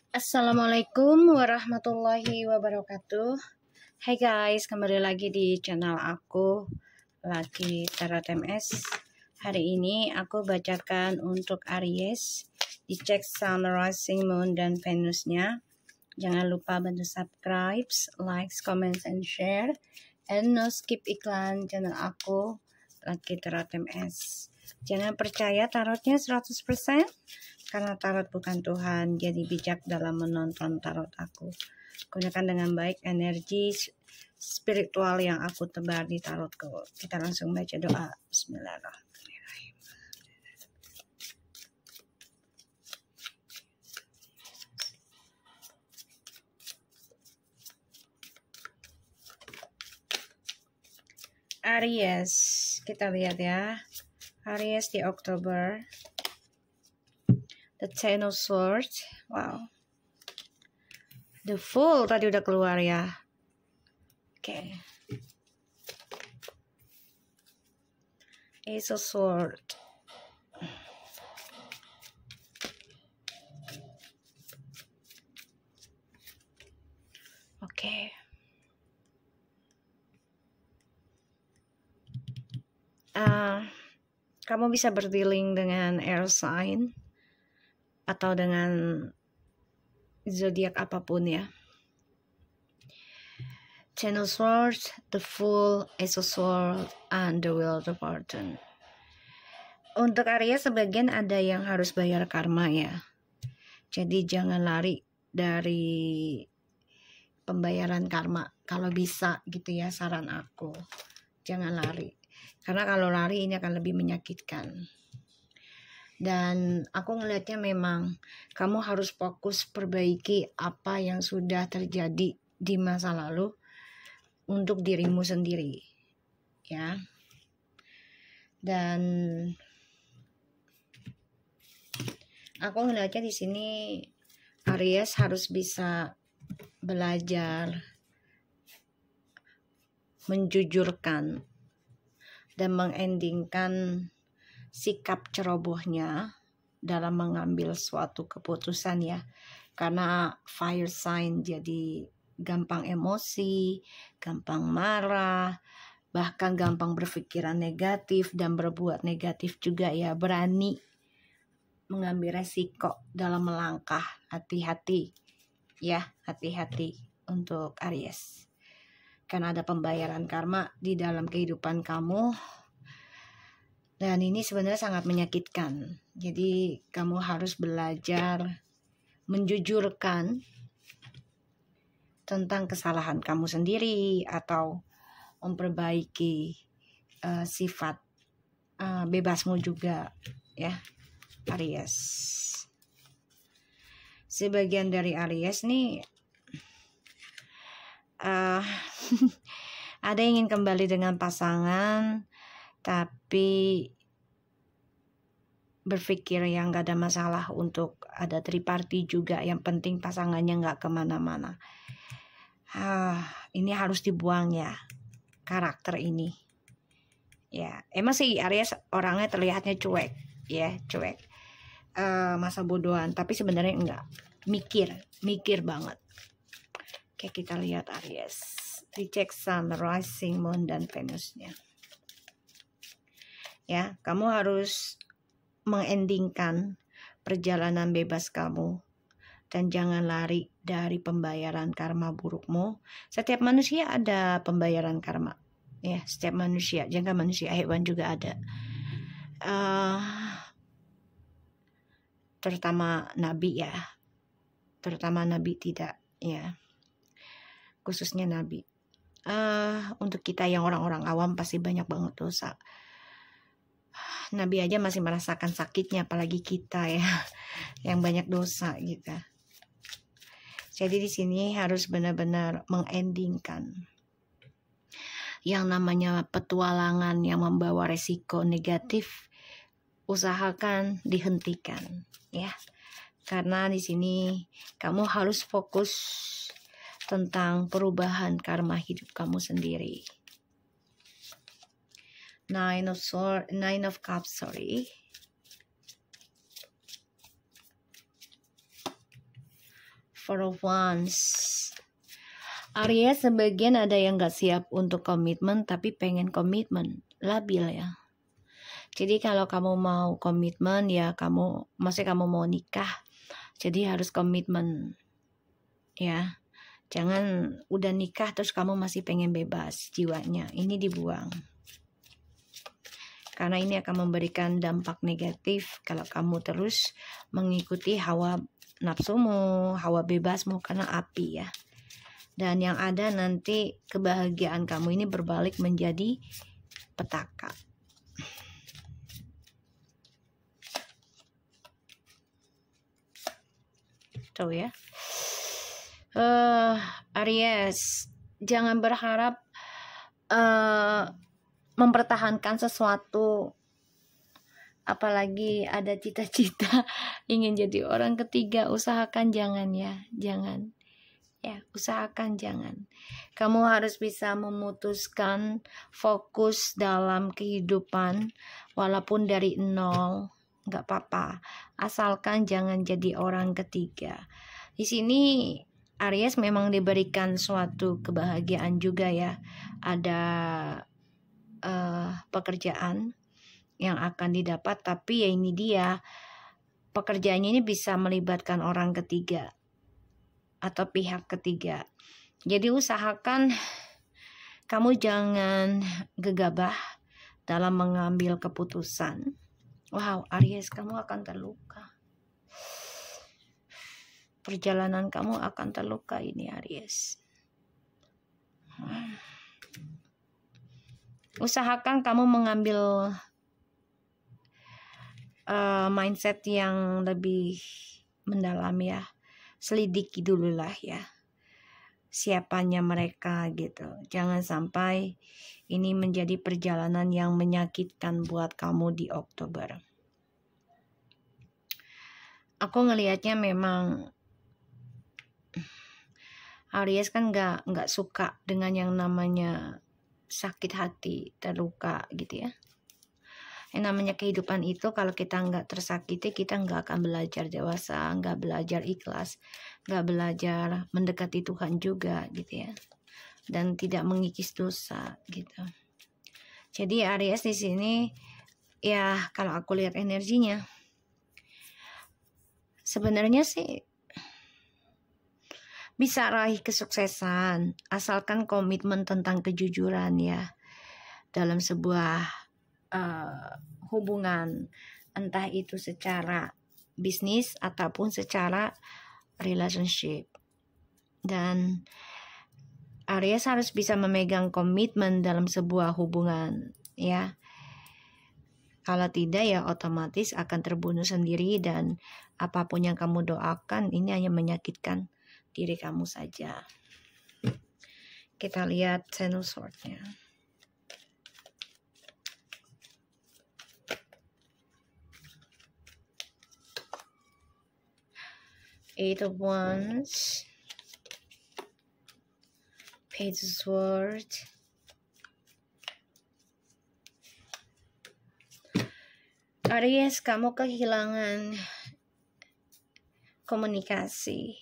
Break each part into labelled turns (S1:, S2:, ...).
S1: Assalamualaikum warahmatullahi wabarakatuh. Hai guys, kembali lagi di channel aku, Lucky Tarot MS. Hari ini aku bacakan untuk Aries. Dicek Sun, Rising, Moon, dan Venusnya. Jangan lupa bantu subscribe, like, comment, and share. And no skip iklan channel aku, Lucky Tarot MS. Jangan percaya tarotnya 100%. Karena tarot bukan Tuhan, jadi bijak dalam menonton tarot aku. Gunakan dengan baik energi spiritual yang aku tebar di tarotku. Kita langsung baca doa. Bismillahirrahmanirrahim. Aries, kita lihat ya. Aries di Oktober. The Ten of Swords. Wow. The Fool tadi udah keluar ya. Oke. Ace of Swords. Oke. Kamu bisa berdealing dengan air sign atau dengan zodiak apapun ya. Ten of Swords, The Fool, Ace of Swords, and The Wheel of Fortune. Untuk Aries sebagian ada yang harus bayar karma ya. Jadi jangan lari dari pembayaran karma. Kalau bisa gitu ya, saran aku. Jangan lari. Karena kalau lari ini akan lebih menyakitkan. Dan aku ngelihatnya memang kamu harus fokus perbaiki apa yang sudah terjadi di masa lalu untuk dirimu sendiri. Ya. Dan aku ngelihatnya di sini Aries harus bisa belajar menjujurkan dan mengendingkan sikap cerobohnya dalam mengambil suatu keputusan ya. Karena fire sign jadi gampang emosi, gampang marah, bahkan gampang berpikiran negatif dan berbuat negatif juga ya. Berani mengambil resiko dalam melangkah. Hati-hati ya, hati-hati untuk Aries. Karena ada pembayaran karma di dalam kehidupan kamu. Dan ini sebenarnya sangat menyakitkan. Jadi kamu harus belajar menjujurkan tentang kesalahan kamu sendiri atau memperbaiki sifat bebasmu juga ya, Aries. Sebagian dari Aries nih ada yang ingin kembali dengan pasangan tapi berpikir yang gak ada masalah untuk ada triparty juga, yang penting pasangannya gak kemana-mana. Ini harus dibuang ya, karakter ini ya. Emang sih Aries orangnya terlihatnya cuek ya, cuek, masa bodohan, tapi sebenarnya enggak, mikir banget. Oke, kita lihat Aries. Dicek Sun, Rising, Moon, dan Venusnya. Ya, kamu harus mengendingkan perjalanan bebas kamu dan jangan lari dari pembayaran karma burukmu. Setiap manusia ada pembayaran karma. Ya, setiap manusia, jangan manusia, hewan juga ada. Terutama nabi ya. Terutama nabi tidak ya. Khususnya nabi. Untuk kita yang orang-orang awam pasti banyak banget dosa. Nabi aja masih merasakan sakitnya, apalagi kita ya yang banyak dosa gitu. Jadi di sini harus benar-benar mengendingkan yang namanya petualangan yang membawa resiko negatif. Usahakan dihentikan ya. Karena di sini kamu harus fokus tentang perubahan karma hidup kamu sendiri. Nine of Cups, Four of Wands. Aries, sebagian ada yang gak siap untuk komitmen tapi pengen komitmen, labil ya. Jadi kalau kamu mau komitmen ya maksudnya kamu mau nikah, jadi harus komitmen ya. Jangan udah nikah terus kamu masih pengen bebas jiwanya, ini dibuang. Karena ini akan memberikan dampak negatif kalau kamu terus mengikuti hawa nafsumu, hawa bebasmu, karena api ya. Dan yang ada nanti kebahagiaan kamu ini berbalik menjadi petaka. Tuh ya. Aries, jangan berharap mempertahankan sesuatu, apalagi ada cita-cita ingin jadi orang ketiga. Usahakan jangan ya, jangan. Ya, usahakan jangan. Kamu harus bisa memutuskan fokus dalam kehidupan walaupun dari nol, nggak apa-apa. Asalkan jangan jadi orang ketiga. Di sini Aries memang diberikan suatu kebahagiaan juga ya. Ada pekerjaan yang akan didapat, tapi ya ini dia, pekerjaannya ini bisa melibatkan orang ketiga atau pihak ketiga. Jadi usahakan kamu jangan gegabah dalam mengambil keputusan. Wow, Aries, kamu akan terluka. Perjalanan kamu akan terluka ini, Aries. Usahakan kamu mengambil mindset yang lebih mendalam ya. Selidiki dulu lah ya, siapanya mereka gitu. Jangan sampai ini menjadi perjalanan yang menyakitkan buat kamu di Oktober. Aku ngelihatnya memang Aries kan nggak suka dengan yang namanya sakit hati, terluka gitu ya. Yang namanya kehidupan itu kalau kita nggak tersakiti, kita nggak akan belajar dewasa, nggak belajar ikhlas, nggak belajar mendekati Tuhan juga gitu ya, dan tidak mengikis dosa gitu. Jadi Aries di sini ya, kalau aku lihat energinya sebenarnya sih bisa raih kesuksesan asalkan komitmen tentang kejujuran ya dalam sebuah hubungan, entah itu secara bisnis ataupun secara relationship. Dan Aries harus bisa memegang komitmen dalam sebuah hubungan ya. Kalau tidak ya otomatis akan terbunuh sendiri, dan apapun yang kamu doakan ini hanya menyakitkan diri kamu saja. Kita lihat Ten of Swords-nya. Eight of Wands, Page of Swords, Aries, kamu kehilangan komunikasi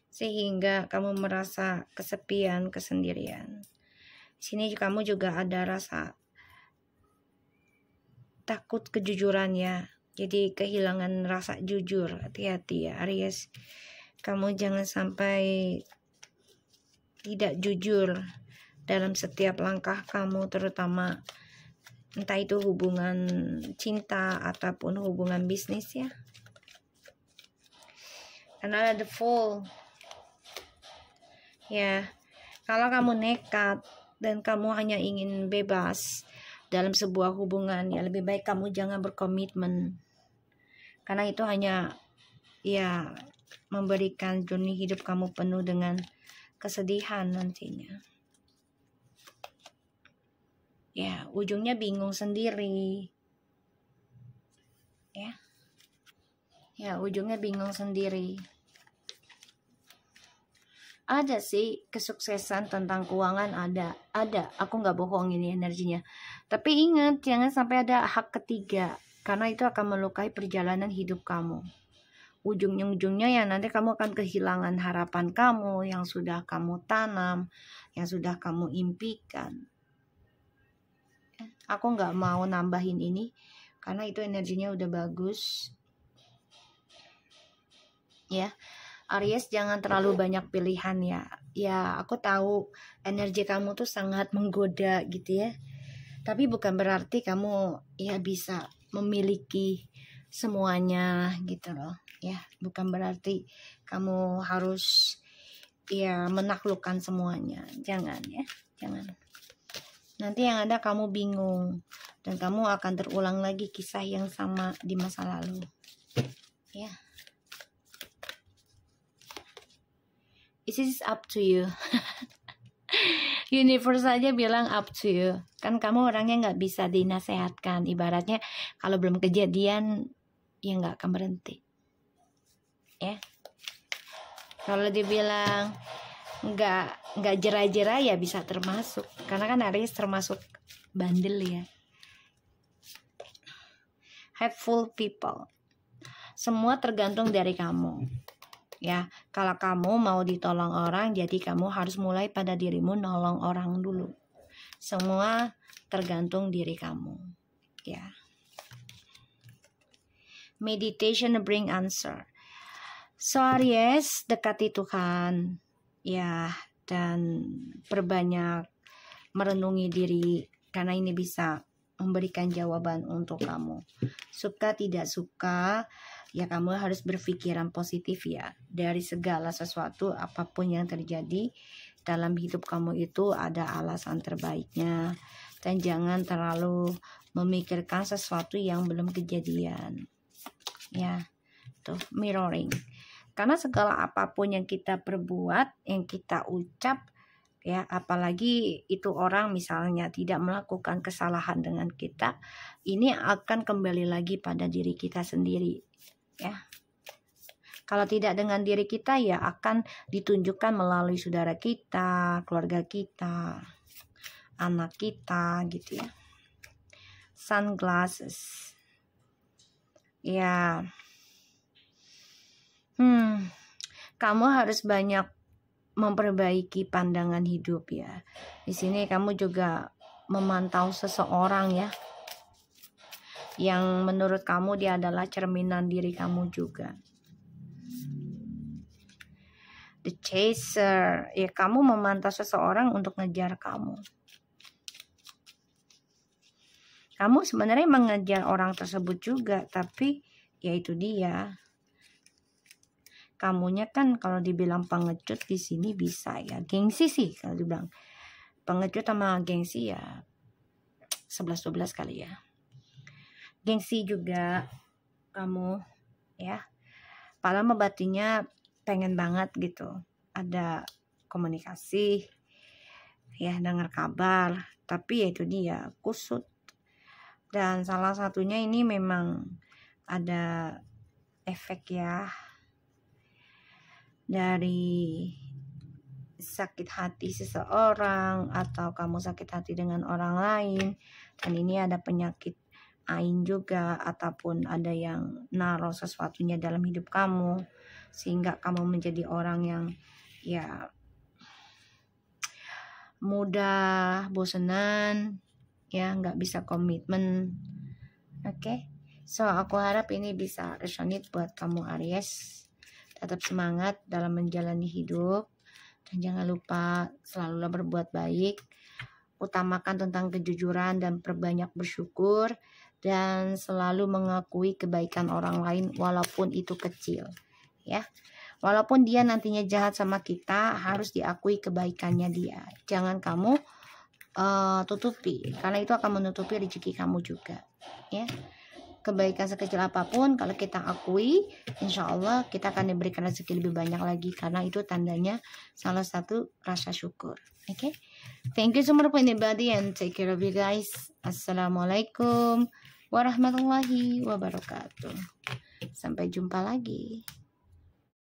S1: sehingga kamu merasa kesepian, kesendirian. Sini kamu juga ada rasa takut kejujuran ya. Jadi kehilangan rasa jujur. Hati-hati ya Aries. Kamu jangan sampai tidak jujur dalam setiap langkah kamu, terutama entah itu hubungan cinta ataupun hubungan bisnis ya. Karena ada the Fool. Ya, kalau kamu nekat dan kamu hanya ingin bebas dalam sebuah hubungan, ya lebih baik kamu jangan berkomitmen. Karena itu hanya ya memberikan journey hidup kamu penuh dengan kesedihan nantinya. Ya, ujungnya bingung sendiri. Ya, ujungnya bingung sendiri. Ada sih kesuksesan tentang keuangan, ada. Aku nggak bohong ini energinya. Tapi ingat, jangan sampai ada hak ketiga, karena itu akan melukai perjalanan hidup kamu. ujungnya ya nanti kamu akan kehilangan harapan kamu yang sudah kamu tanam, yang sudah kamu impikan. Aku nggak mau nambahin ini karena itu energinya udah bagus. Ya, Aries jangan terlalu banyak pilihan ya. Ya, aku tahu energi kamu tuh sangat menggoda gitu ya. Tapi bukan berarti kamu ya bisa memiliki semuanya gitu loh. Ya, bukan berarti kamu harus ya menaklukkan semuanya. Jangan ya, jangan. Nanti yang ada kamu bingung dan kamu akan terulang lagi kisah yang sama di masa lalu. Ya. It is up to you. Universe aja bilang up to you. Kan kamu orangnya nggak bisa dinasehatkan. Ibaratnya kalau belum kejadian ya nggak akan berhenti. Ya. Kalau dibilang nggak jera-jera ya bisa termasuk. Karena kan Aries termasuk bandel ya. Helpful people. Semua tergantung dari kamu. Ya, kalau kamu mau ditolong orang, jadi kamu harus mulai pada dirimu nolong orang dulu. Semua tergantung diri kamu. Ya. Meditation bring answer. So Aries, dekati Tuhan. Ya, dan perbanyak merenungi diri karena ini bisa memberikan jawaban untuk kamu. Suka tidak suka, ya kamu harus berpikiran positif ya. Dari segala sesuatu apapun yang terjadi dalam hidup kamu itu ada alasan terbaiknya. Dan jangan terlalu memikirkan sesuatu yang belum kejadian. Ya, tuh mirroring. Karena segala apapun yang kita perbuat, yang kita ucap, ya apalagi itu orang misalnya tidak melakukan kesalahan dengan kita, ini akan kembali lagi pada diri kita sendiri. Ya, kalau tidak dengan diri kita ya akan ditunjukkan melalui saudara kita, keluarga kita, anak kita gitu ya. Sunglasses ya, kamu harus banyak memperbaiki pandangan hidup ya. Di sini kamu juga memantau seseorang ya, yang menurut kamu dia adalah cerminan diri kamu juga. The chaser, ya kamu memantau seseorang untuk ngejar kamu. Kamu sebenarnya mengejar orang tersebut juga, tapi ya itu dia. Kamunya kan kalau dibilang pengecut di sini bisa ya, gengsi sih kalau dibilang. Pengecut sama gengsi ya 11-12 kali ya. Gengsi juga kamu ya. Padahal batinnya pengen banget gitu. Ada komunikasi ya, dengar kabar, tapi ya itu dia kusut. Dan salah satunya ini memang ada efek ya dari sakit hati seseorang atau kamu sakit hati dengan orang lain, dan ini ada penyakit ain juga ataupun ada yang naruh sesuatunya dalam hidup kamu sehingga kamu menjadi orang yang ya mudah bosenan ya, nggak bisa komitmen. Oke. So aku harap ini bisa resonate buat kamu Aries. Tetap semangat dalam menjalani hidup dan jangan lupa selalu berbuat baik. Utamakan tentang kejujuran dan perbanyak bersyukur dan selalu mengakui kebaikan orang lain walaupun itu kecil ya. Walaupun dia nantinya jahat sama kita, harus diakui kebaikannya dia. Jangan kamu tutupi, karena itu akan menutupi rezeki kamu juga ya. Kebaikan sekecil apapun kalau kita akui, insya Allah kita akan diberikan rezeki lebih banyak lagi, karena itu tandanya salah satu rasa syukur. Okay, thank you so much for anybody and take care of you guys. Assalamualaikum warahmatullahi wabarakatuh. Sampai jumpa lagi.